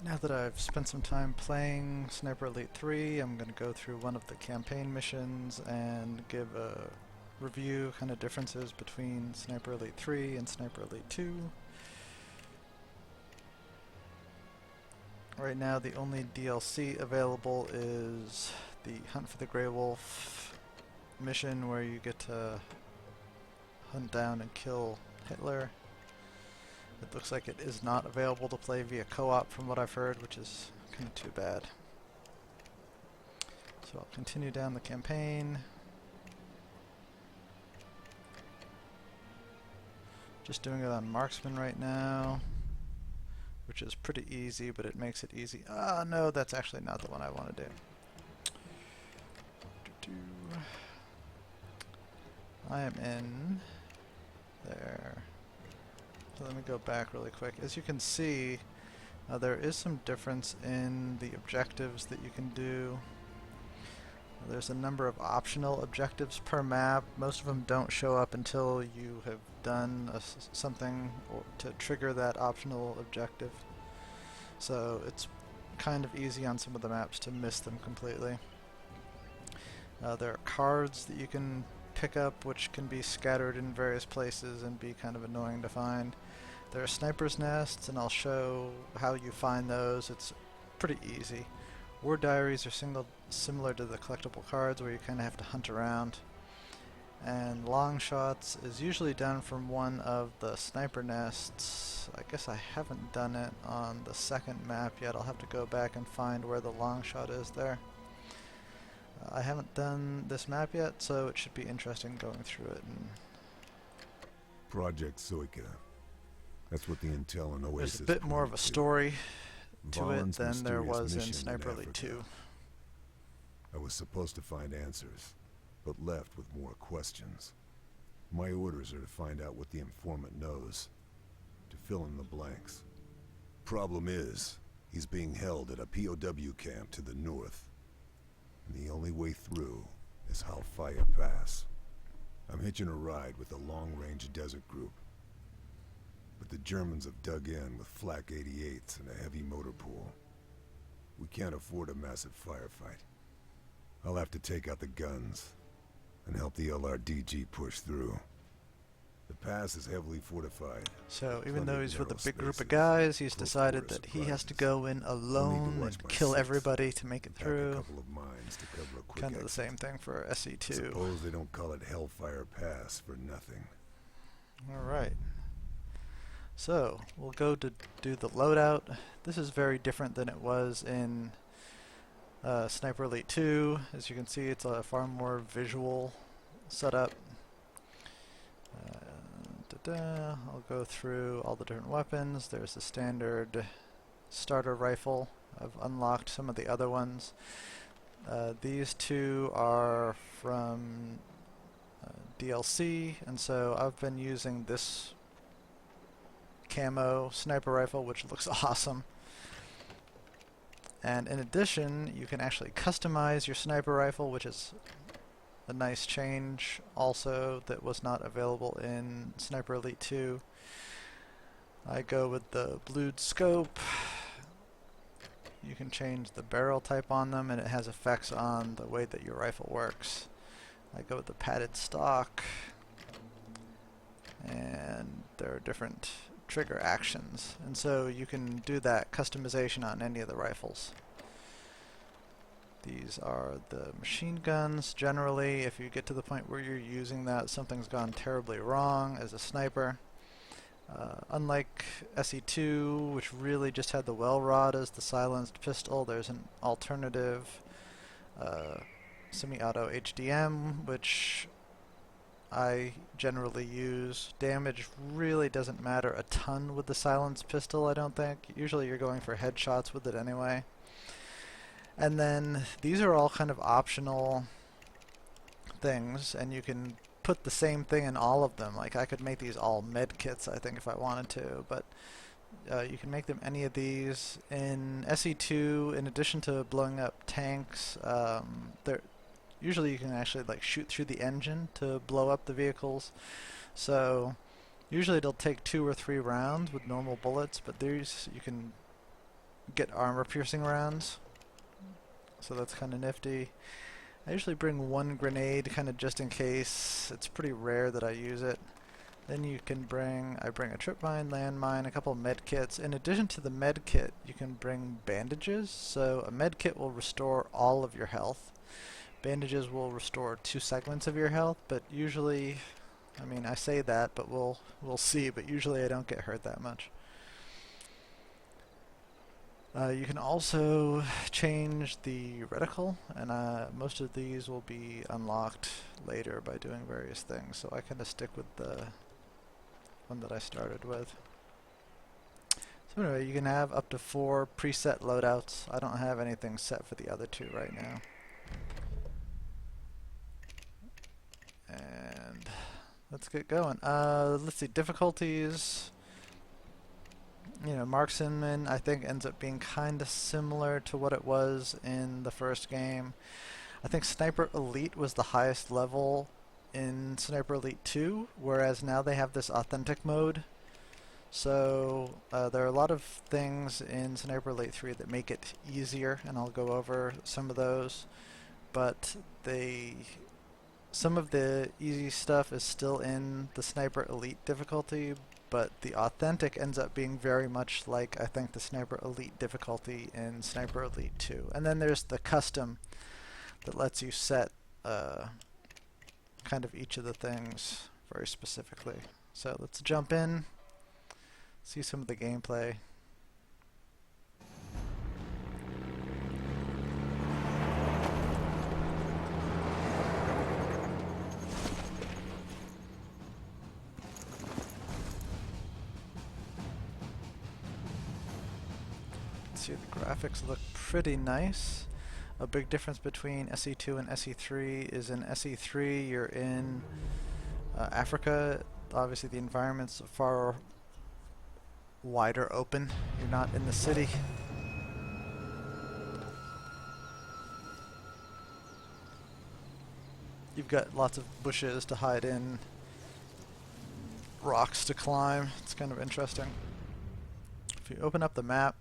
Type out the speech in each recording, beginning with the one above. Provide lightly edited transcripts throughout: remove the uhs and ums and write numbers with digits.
Now that I've spent some time playing Sniper Elite 3, I'm going to go through one of the campaign missions and give a review, kind of differences between Sniper Elite 3 and Sniper Elite 2. Right now the only DLC available is the Hunt for the Grey Wolf mission, where you get to hunt down and kill Hitler. It looks like it is not available to play via co-op from what I've heard, which is kind of too bad. So I'll continue down the campaign. Just doing it on Marksman right now, which is pretty easy, but it makes it easy. Ah, no, that's actually not the one I want to do. I am in there. So let me go back really quick. As you can see, there is some difference in the objectives that you can do. There's a number of optional objectives per map. Most of them don't show up until you have done something to trigger that optional objective. So it's kind of easy on some of the maps to miss them completely. There are cards that you can pick up, which can be scattered in various places and be kind of annoying to find. There are sniper's nests, and I'll show how you find those. It's pretty easy. War diaries are similar to the collectible cards, where you kind of have to hunt around. And long shots is usually done from one of the sniper nests. I guess I haven't done it on the second map yet. I'll have to go back and find where the long shot is there. I haven't done this map yet, so it should be interesting going through it. And Project Zoika. That's what the intel and Oasis. there's a bit more of a story to it Vaughn's than there mysterious was in mission Sniper Elite Africa. 2. I was supposed to find answers, but left with more questions. My orders are to find out what the informant knows, to fill in the blanks. Problem is, he's being held at a POW camp to the north, and the only way through is Hellfire Pass. I'm hitching a ride with the long-range desert group, but the Germans have dug in with flak 88s and a heavy motor pool. We can't afford a massive firefight. I'll have to take out the guns and help the LRDG push through. The pass is heavily fortified. So even though he's with a narrow big group of spaces, guys, he's close decided quarter that he has to surprises. go in I'll need to alone watch and my kill six everybody to make it Pack a through. couple of mines to cover a quick Kind of the exit. same thing for SE2. Suppose they don't call it Hellfire Pass for nothing. Alright. So, we'll go to do the loadout. This is very different than it was in Sniper Elite 2. As you can see, it's a far more visual setup. I'll go through all the different weapons. There's the standard starter rifle. I've unlocked some of the other ones. These two are from DLC, and so I've been using this camo sniper rifle, which looks awesome. And in addition, you can actually customize your sniper rifle, which is a nice change also that was not available in Sniper Elite 2. I go with the blued scope. You can change the barrel type on them, and it has effects on the way that your rifle works. I go with the padded stock, and there are different trigger actions, and so you can do that customization on any of the rifles. These are the machine guns. Generally, if you get to the point where you're using that, something's gone terribly wrong as a sniper. Unlike SE2, which really just had the well rod as the silenced pistol, there's an alternative semi-auto HDM, which I generally use. Damage really doesn't matter a ton with the silenced pistol, I don't think. Usually you're going for headshots with it anyway. And then these are all kind of optional things, and you can put the same thing in all of them. Like, I could make these all med kits, I think, if I wanted to, but you can make them any of these. In SE2, in addition to blowing up tanks, usually you can actually like shoot through the engine to blow up the vehicles. So usually it'll take 2 or 3 rounds with normal bullets, but these you can get armor-piercing rounds. So that's kind of nifty. I usually bring one grenade kind of just in case. It's pretty rare that I use it. Then you can bring, I bring a tripmine, landmine, a couple med kits. In addition to the med kit, you can bring bandages. So a med kit will restore all of your health. Bandages will restore 2 segments of your health, but usually, I mean, I say that, but we'll see, but usually I don't get hurt that much. You can also change the reticle, and most of these will be unlocked later by doing various things, so I kind of stick with the one that I started with. So anyway, you can have up to 4 preset loadouts. I don't have anything set for the other 2 right now. And let's get going. Let's see, difficulties. You know, Marksman, I think, ends up being kind of similar to what it was in the first game. I think Sniper Elite was the highest level in Sniper Elite 2, whereas now they have this authentic mode. So there are a lot of things in Sniper Elite 3 that make it easier, and I'll go over some of those. But some of the easy stuff is still in the Sniper Elite difficulty, but the authentic ends up being very much like, I think, the Sniper Elite difficulty in Sniper Elite 2. And then there's the custom that lets you set kind of each of the things very specifically. So let's jump in, see some of the gameplay. See, the graphics look pretty nice. A big difference between SE2 and SE3 is in SE3 you're in Africa. Obviously the environment's far wider open. You're not in the city. You've got lots of bushes to hide in, rocks to climb. It's kind of interesting. If you open up the map,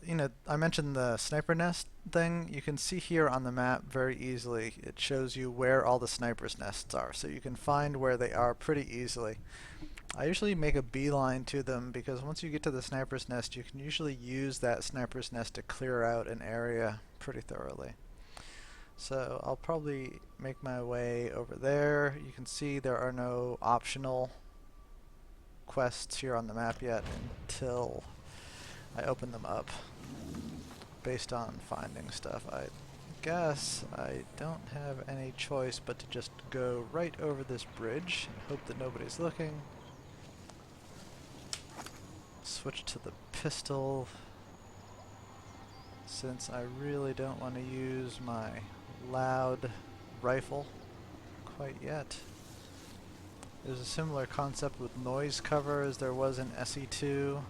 you know, I mentioned the sniper nest thing. You can see here on the map very easily. It shows you where all the snipers' nests are, so you can find where they are pretty easily. I usually make a beeline to them because once you get to the sniper's nest, you can usually use that sniper's nest to clear out an area pretty thoroughly. So I'll probably make my way over there. You can see there are no optional quests here on the map yet until I open them up based on finding stuff. I guess I don't have any choice but to just go right over this bridge and hope that nobody's looking. Switch to the pistol since I really don't want to use my loud rifle quite yet. There's a similar concept with noise cover as there was in SE2.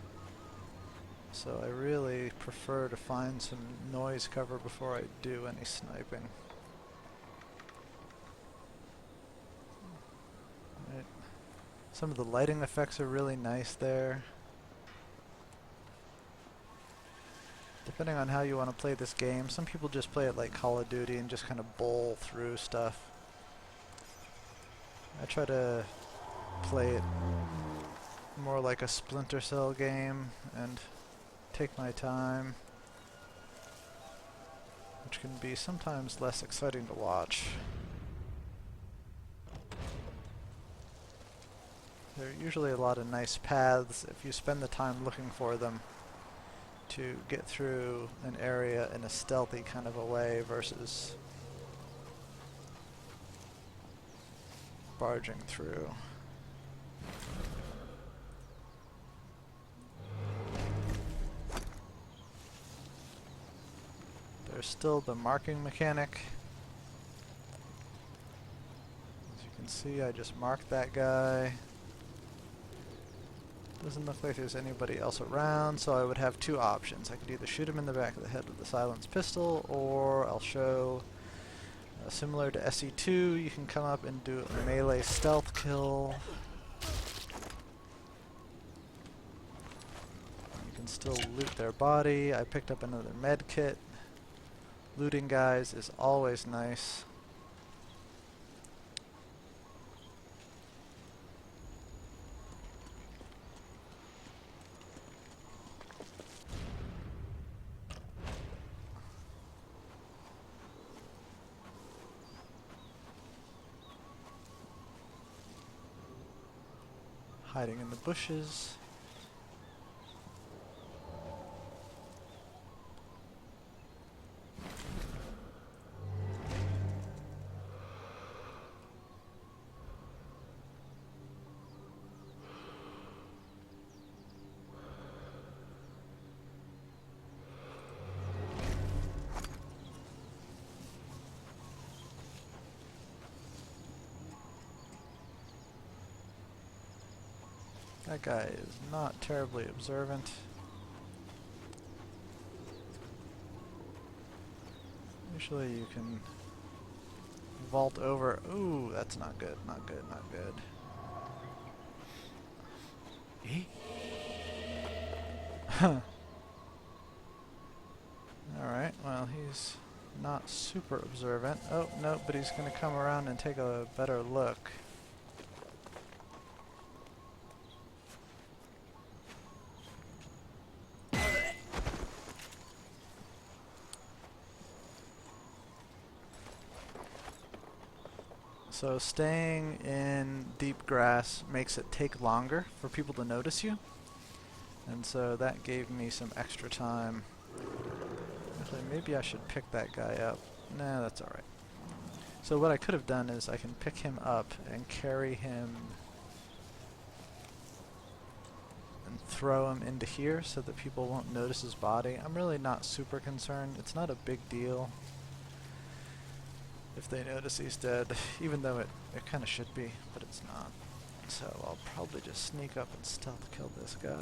So I really prefer to find some noise cover before I do any sniping. Right. Some of the lighting effects are really nice there. Depending on how you want to play this game, some people just play it like Call of Duty and just kind of bowl through stuff. I try to play it more like a Splinter Cell game and take my time, which can be sometimes less exciting to watch. There are usually a lot of nice paths if you spend the time looking for them to get through an area in a stealthy kind of a way versus barging through. There's still the marking mechanic. As you can see, I just marked that guy. Doesn't look like there's anybody else around, so I would have 2 options. I could either shoot him in the back of the head with the silenced pistol, or I'll show, similar to SE2, you can come up and do a melee stealth kill. still loot their body. I picked up another med kit. Looting guys is always nice. Hiding in the bushes. That guy is not terribly observant. Usually you can vault over. Ooh, that's not good, not good, not good. Huh. Alright, well he's not super observant. Oh, no, but he's gonna come around and take a better look. So staying in deep grass makes it take longer for people to notice you. And so that gave me some extra time. Actually, maybe I should pick that guy up. Nah, that's alright. So what I could have done is I can pick him up and carry him and throw him into here so that people won't notice his body. I'm really not super concerned. It's not a big deal if they notice he's dead, even though it kind of should be, but it's not. So I'll probably just sneak up and stealth kill this guy.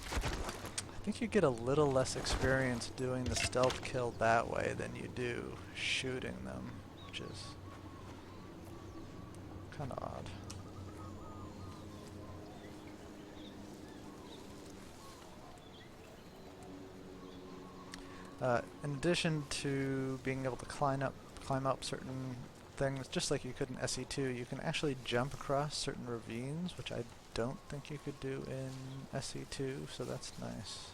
I think you get a little less experience doing the stealth kill that way than you do shooting them, which is kind of odd. In addition to being able to climb up certain things, just like you could in SE2, you can actually jump across certain ravines, which I don't think you could do in SE2, so that's nice.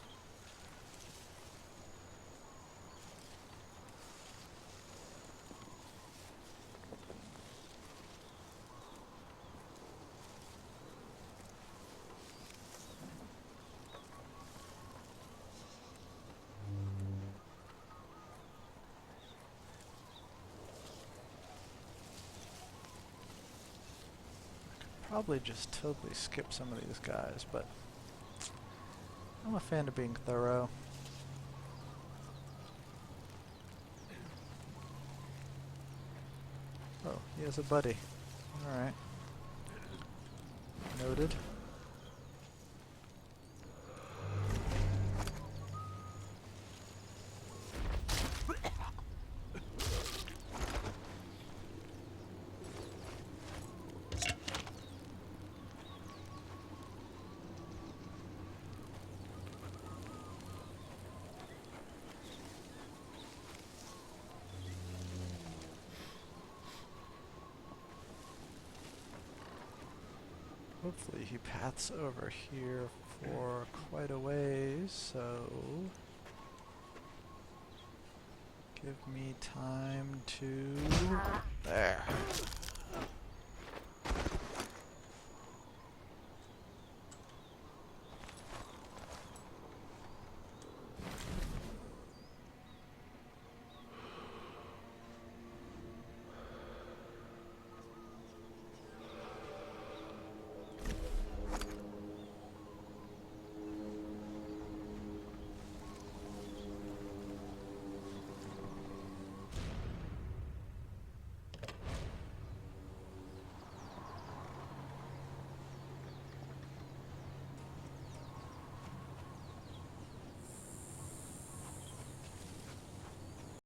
Probably just totally skip some of these guys, but I'm a fan of being thorough. Oh, he has a buddy. Alright. Noted. Hopefully he paths over here for quite a ways, so give me time to... There.